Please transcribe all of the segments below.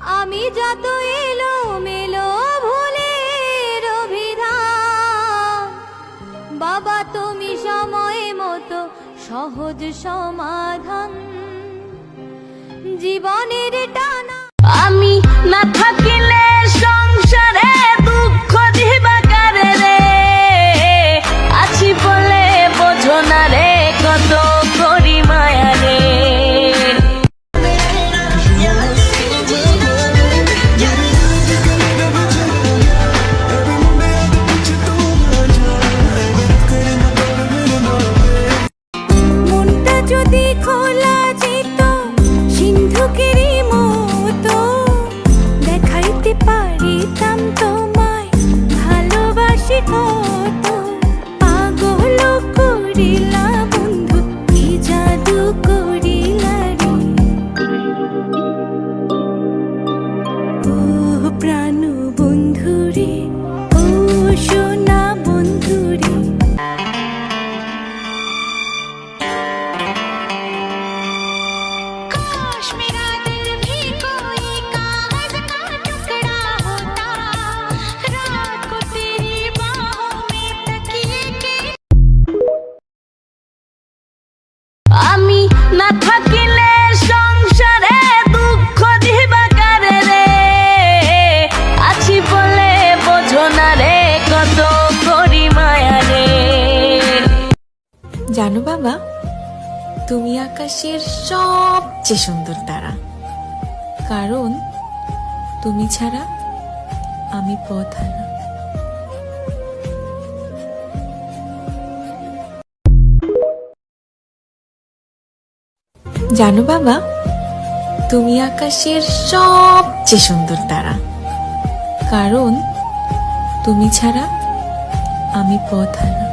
আমি যত এলো মেলো ভুলের অভিধান, বাবা তুমি সময় মতো সহজ সমাধান। জীবনের টানা আমি না থাকিলে সংসারে দুঃখ দিবা কারে রে, আছি বলে বোঝো না রে কত করি মায়া রে। মনটা যদি খোলা যেত সিন্ধুকেরই মতো, দেখাইতে পারিতাম তোমায় ভালোবাসি কত। পাগল করিলা বন্ধু কি জাদু করিলা রে, ও প্রাণ বন্ধু রে, ও সোনা বন্ধু রে। আমি না থাকিলে সংসারে দুঃখ দিবা কারে রে, আছি বলে বোঝো না রে কত করি মায়া রে। জানো বাবা, তুমি আকাশের সবচেয়ে সুন্দর তারা, কারণ তুমি ছাড়া আমি পথ হারা। জানো বাবা, তুমি আকাশের সবচেয়ে সুন্দর তারা, কারণ তুমি ছাড়া আমি পথ হারা।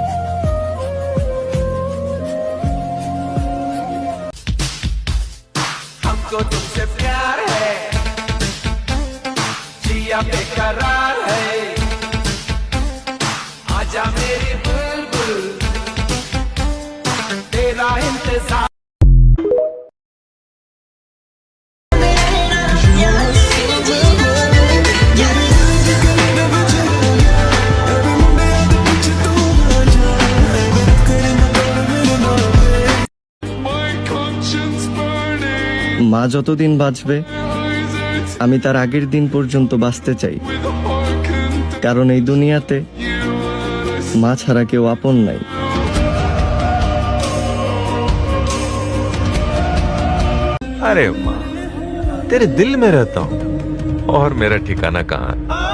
हमको तुमसे प्यार है, जिया बेकरार है, आजा मेरी बुलबुल तेरा इंतजार। মা যতদিন বাঁচবে আমি তার আগের দিন পর্যন্ত বাঁচতে চাই, কারণ এই দুনিয়াতে মা ছাড়া কেউ আপন নাই। अरे माँ, तेरे दिल में रहता हूँ और मेरा ठिकाना कहाँ है?